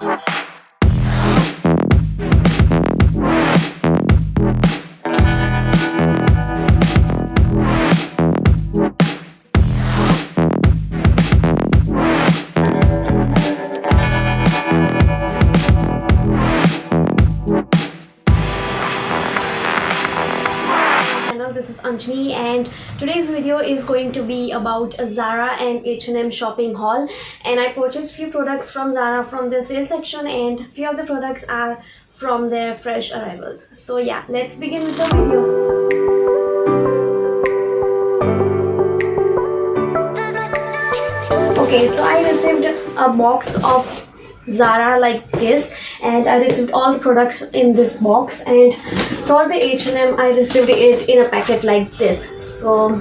This is Anjani and today's video is going to be about a Zara and H&M shopping haul, and I purchased few products from Zara from the sale section and few of the products are from their fresh arrivals. So yeah, let's begin with the video. Okay, so I received a box of Zara like this, and I received all the products in this box, and for the H&M I received it in a packet like this. So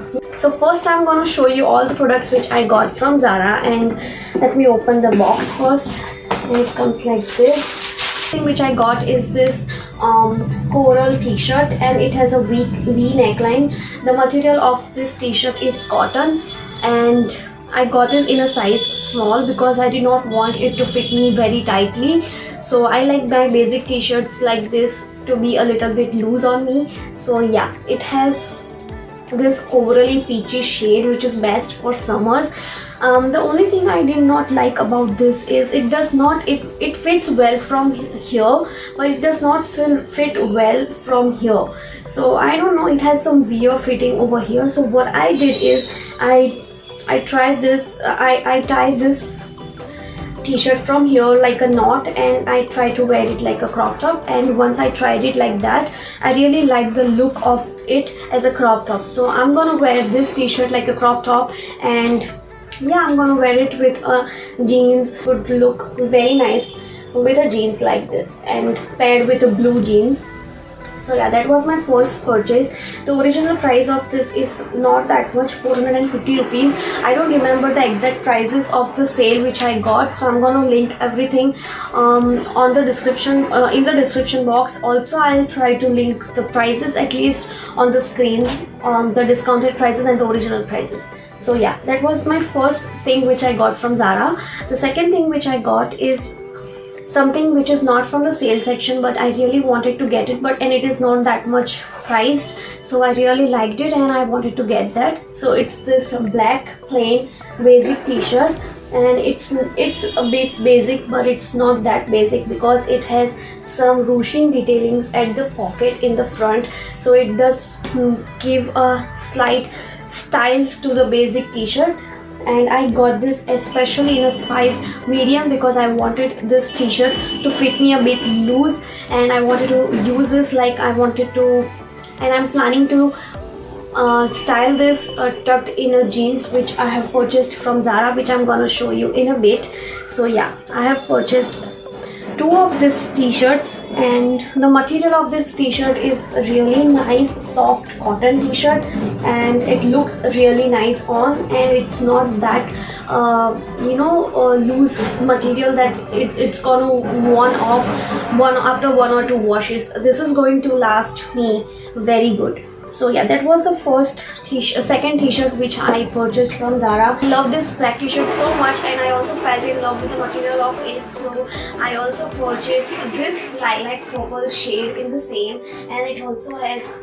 first I'm gonna show you all the products which I got from Zara, and let me open the box first. And it comes like this. Thing which I got is this coral t-shirt, and it has a V neckline. The material of this t-shirt is cotton, and I got this in a size small because I did not want it to fit me very tightly. So I like my basic t-shirts like this to be a little bit loose on me. So yeah, it has this corally peachy shade which is best for summers. The only thing I did not like about this is it fits well from here, but it does not fit well from here. So I don't know, it has some weird fitting over here. So what I did is I tried this, I tied this t-shirt from here like a knot, and I tried to wear it like a crop top, and once I tried it like that, I really liked the look of it as a crop top. So I'm gonna wear this t-shirt like a crop top, and yeah, I'm gonna wear it with a jeans. Would look very nice with a jeans like this and paired with a blue jeans. So yeah, that was my first purchase. The original price of this is not that much, 450 rupees. I don't remember the exact prices of the sale which I got, so I'm gonna link everything on the description, in the description box. Also, I'll try to link the prices at least on the screen, the discounted prices and the original prices. So yeah, that was my first thing which I got from Zara. The second thing which I got is something which is not from the sale section, but I really wanted to get it, and it is not that much priced, so I really liked it and I wanted to get that. So it's this black plain basic t-shirt, and it's a bit basic, but it's not that basic because it has some ruching detailings at the pocket in the front, so it does give a slight style to the basic t-shirt. And I got this especially in a size medium because I wanted this t-shirt to fit me a bit loose, and I wanted to use this like and I'm planning to style this tucked in a jeans which I have purchased from Zara, which I'm gonna show you in a bit. So yeah, I have purchased two of these t-shirts, and the material of this t-shirt is really nice soft cotton t-shirt, and it looks really nice on, and it's not that loose material that it's gonna worn off after one or two washes. This is going to last me very good. So yeah, that was the second t-shirt which I purchased from Zara. I love this black t-shirt so much, and I also fell in love with the material of it. So I also purchased this lilac purple shade in the same, and it also has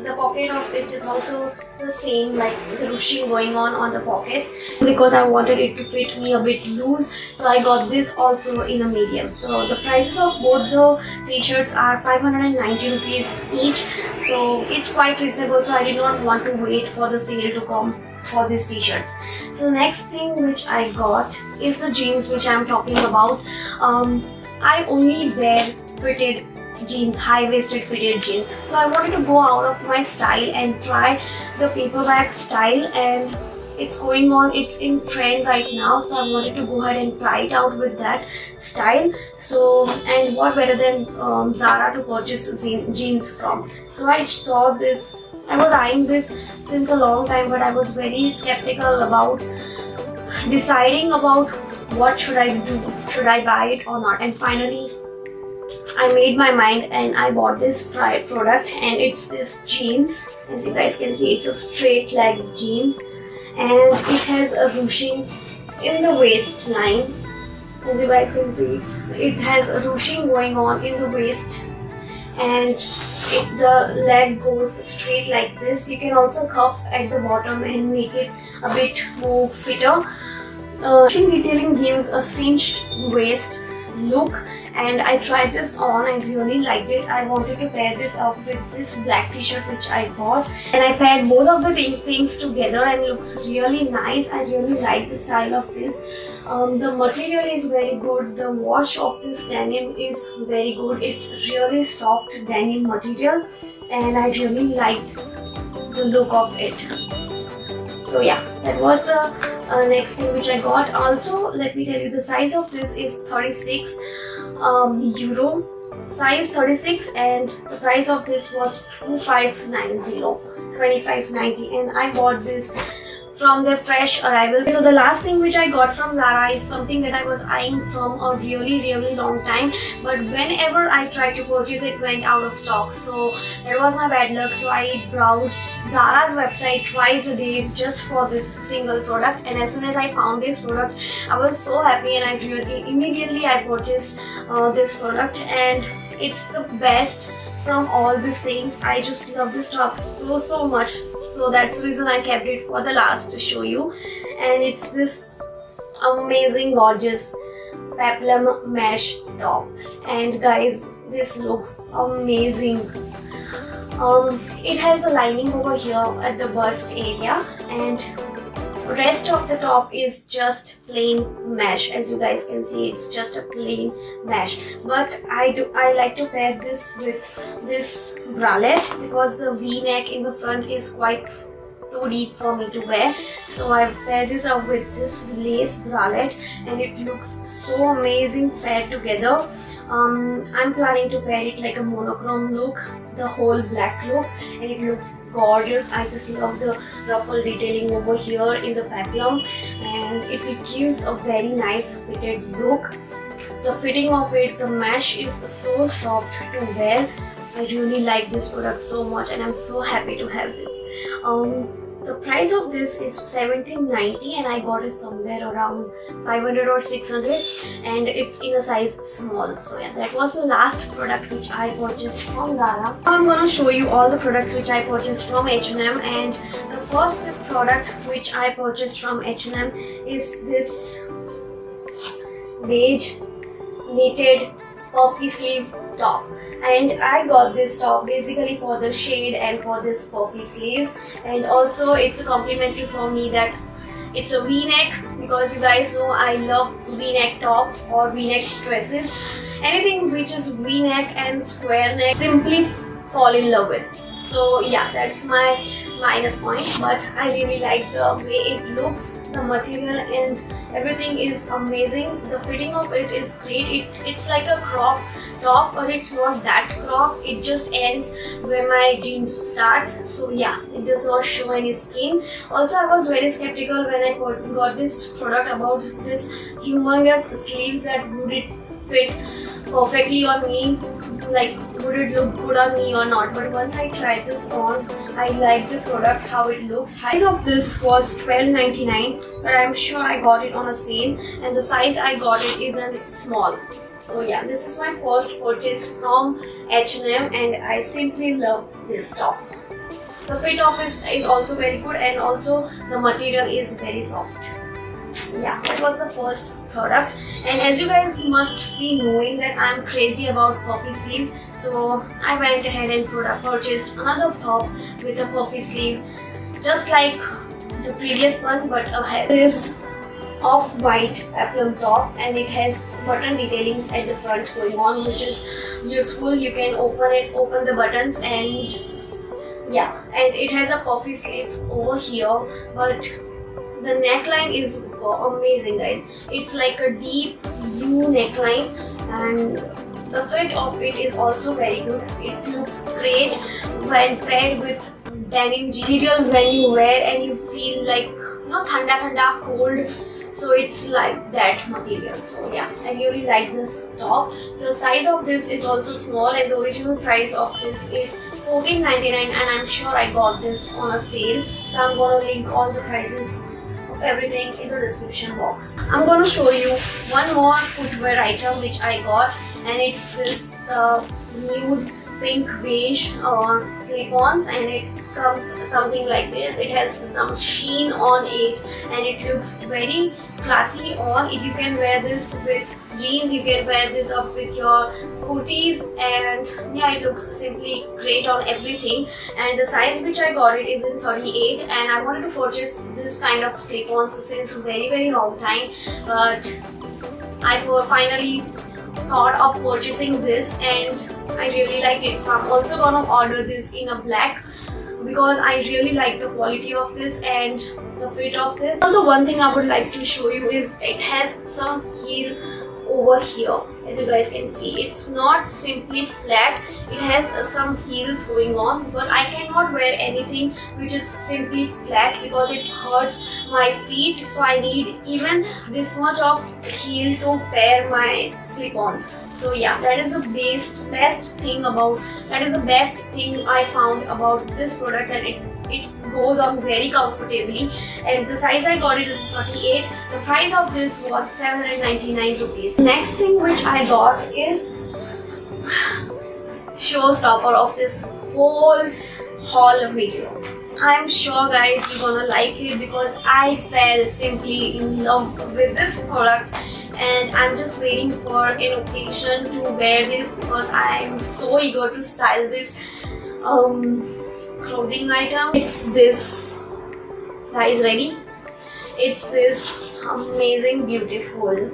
the pocket of it is also the same, like the ruching going on the pockets, because I wanted it to fit me a bit loose. So I got this also in a medium. So the prices of both the t-shirts are 590 rupees each, so it's quite reasonable. So I did not want to wait for the sale to come for these t-shirts. So next thing which I got is the jeans which I'm talking about. I only wear fitted jeans, high-waisted fitted jeans, so I wanted to go out of my style and try the paperback style, and it's in trend right now, so I wanted to go ahead and try it out with that style. So, and what better than Zara to purchase jeans from. So I saw this, I was eyeing this since a long time, but I was very skeptical about deciding about what should I do, should I buy it or not, and finally I made my mind and I bought this product, and it's this jeans. As you guys can see, it's a straight leg jeans, and it has a ruching in the waistline, As you guys can see, it has a ruching going on in the waist, and the leg goes straight like this. You can also cuff at the bottom and make it a bit more fitter. Ruching detailing gives a cinched waist look, and I tried this on and really liked it. I wanted to pair this up with this black t-shirt which I got, and I paired both of the things together and it looks really nice. I really like the style of this. The material is very good. The wash of this denim is very good. It's really soft denim material and I really liked the look of it. So yeah, that was the next thing which I got. Also, let me tell you, the size of this is 36 euro, size 36, and the price of this was 2590, and I bought this from their fresh arrival. So the last thing which I got from Zara is something that I was eyeing from a really long time, but whenever I tried to purchase it went out of stock. So that was my bad luck. So I browsed Zara's website twice a day just for this single product, and as soon as I found this product I was so happy, and I immediately purchased this product, and it's the best from all these things. I just love this top so much. So that's the reason I kept it for the last to show you. And it's this amazing gorgeous peplum mesh top, and guys, this looks amazing. It has a lining over here at the bust area, and rest of the top is just plain mesh. As you guys can see, it's just a plain mesh, but I like to pair this with this bralette because the v-neck in the front is quite too deep for me to wear. So I pair this up with this lace bralette, and it looks so amazing paired together. I'm planning to pair it like a monochrome look, the whole black look, and it looks gorgeous. I just love the ruffle detailing over here in the peplum, and it gives a very nice fitted look. The fitting of it, the mesh is so soft to wear. I really like this product so much, and I'm so happy to have this. The price of this is 1790, and I got it somewhere around 500 or 600, and it's in a size small. So yeah, that was the last product which I purchased from Zara. Now I'm gonna show you all the products which I purchased from H&M, and the first product which I purchased from H&M is this beige knitted puffy sleeve top, and I got this top basically for the shade and for this puffy sleeves, and also it's a complimentary for me that it's a v-neck, because you guys know I love v-neck tops or v-neck dresses. Anything which is v-neck and square neck, simply fall in love with. So yeah, that's my minus point, but I really like the way it looks. The material and everything is amazing. The fitting of it is great. It's like a crop top, but it's not that crop. It just ends where my jeans starts. So yeah, it does not show any skin. Also, I was very skeptical when I got this product about this humongous sleeves, that would it fit perfectly on me, like would it look good on me or not. But once I tried this on, I liked the product, how it looks. Size of this was $12.99, but I'm sure I got it on a sale, and the size I got it isn't small. So yeah, this is my first purchase from H&M, and I simply love this top. The fit of it is also very good, and also the material is very soft. Yeah, that was the first product. And as you guys must be knowing that I'm crazy about puffy sleeves, so I went ahead and purchased another top with a puffy sleeve, just like the previous one, but ahead. This off-white peplum top, and it has button detailings at the front going on, which is useful. You can open the buttons, and yeah, and it has a puffy sleeve over here, but the neckline is amazing, guys. It's like a deep U neckline, and the fit of it is also very good. It looks great when paired with denim material when you wear and you feel like, you know, thanda cold. So it's like that material. So yeah, I really like this top. The size of this is also small, and the original price of this is $14.99, and I'm sure I got this on a sale. So I'm gonna link all the prices of everything in the description box. I'm gonna show you one more footwear item which I got, and it's this nude pink beige slip-ons, and it comes something like this. It has some sheen on it and it looks very classy on it. You can wear this with jeans, you can wear this up with your kurtis, and yeah, it looks simply great on everything. And the size which I got it is in 38, and I wanted to purchase this kind of slip-ons since very long time, but I finally thought of purchasing this and I really like it. So I'm also gonna order this in a black because I really like the quality of this and the fit of this. Also, one thing I would like to show you is it has some heel over here. As you guys can see, it's not simply flat, it has some heels going on, because I cannot wear anything which is simply flat because it hurts my feet. So I need even this much of heel to pair my slip-ons. So yeah, that is the best thing I found about this product, that it goes on very comfortably. And the size I got it is 38. The price of this was 799 rupees. Next thing which I got is showstopper of this whole haul video. I'm sure guys you're gonna like it because I fell simply in love with this product, and I'm just waiting for an occasion to wear this because I'm so eager to style this clothing item. It's this, guys, ready? It's this amazing, beautiful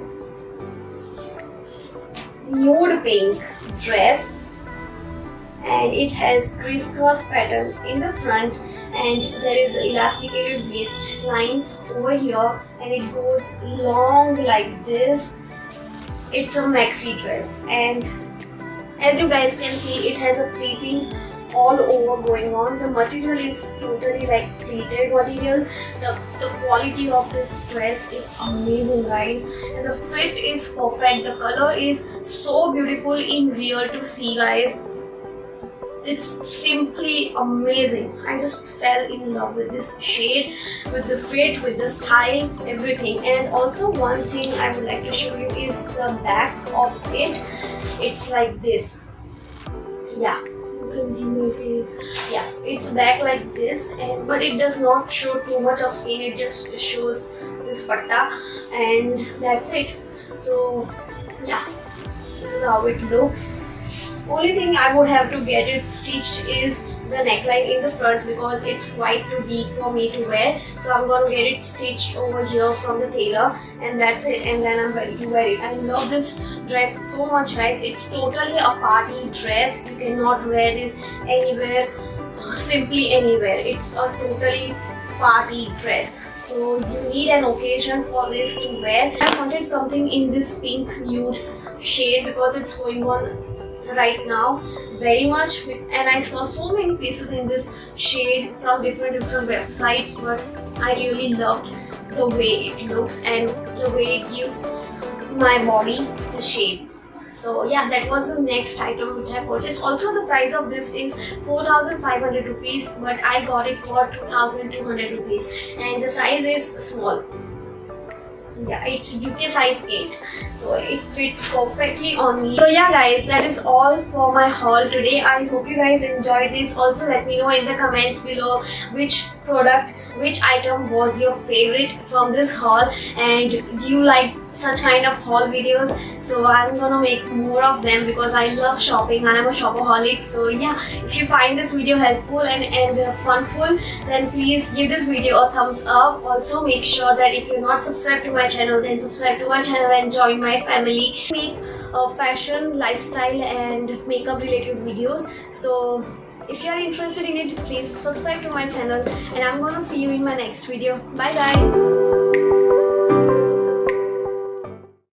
nude pink dress, and it has crisscross pattern in the front, and there is elasticated waistline over here, and it goes long like this. It's a maxi dress, and as you guys can see, it has a pleating all over going on. The material is totally like pleated material. The quality of this dress is amazing, guys, and the fit is perfect. The color is so beautiful in real to see, guys. It's simply amazing. I just fell in love with this shade, with the fit, with the style, everything. And also one thing I would like to show you is the back of it. It's like this. Yeah, you can see my face. Yeah, it's back like this, but it does not show too much of skin. It just shows this patta, and that's it. So yeah, this is how it looks. Only thing I would have to get it stitched is the neckline in the front because it's quite too big for me to wear. So I'm gonna get it stitched over here from the tailor, and that's it, and then I'm ready to wear it. I love this dress so much, guys. It's totally a party dress. You cannot wear this anywhere, simply anywhere. It's a totally party dress, so you need an occasion for this to wear. I wanted something in this pink nude shade because it's going on right now very much, and I saw so many pieces in this shade from different websites, but I really loved the way it looks and the way it gives my body the shape. So yeah, that was the next item which I purchased. Also, the price of this is 4,500 rupees, but I got it for 2,200 rupees, and the size is small. Yeah, it's UK size 8, so it fits perfectly on me. So yeah guys, that is all for my haul today. I hope you guys enjoyed this. Also, let me know in the comments below which item was your favorite from this haul, and do you like such kind of haul videos? So I'm gonna make more of them because I love shopping. I am a shopaholic. So yeah, if you find this video helpful and funful, then please give this video a thumbs up. Also, make sure that if you're not subscribed to my channel, then subscribe to my channel and join my family. Make fashion, lifestyle and makeup related videos. So if you are interested in it, please subscribe to my channel, and I'm gonna see you in my next video. Bye guys.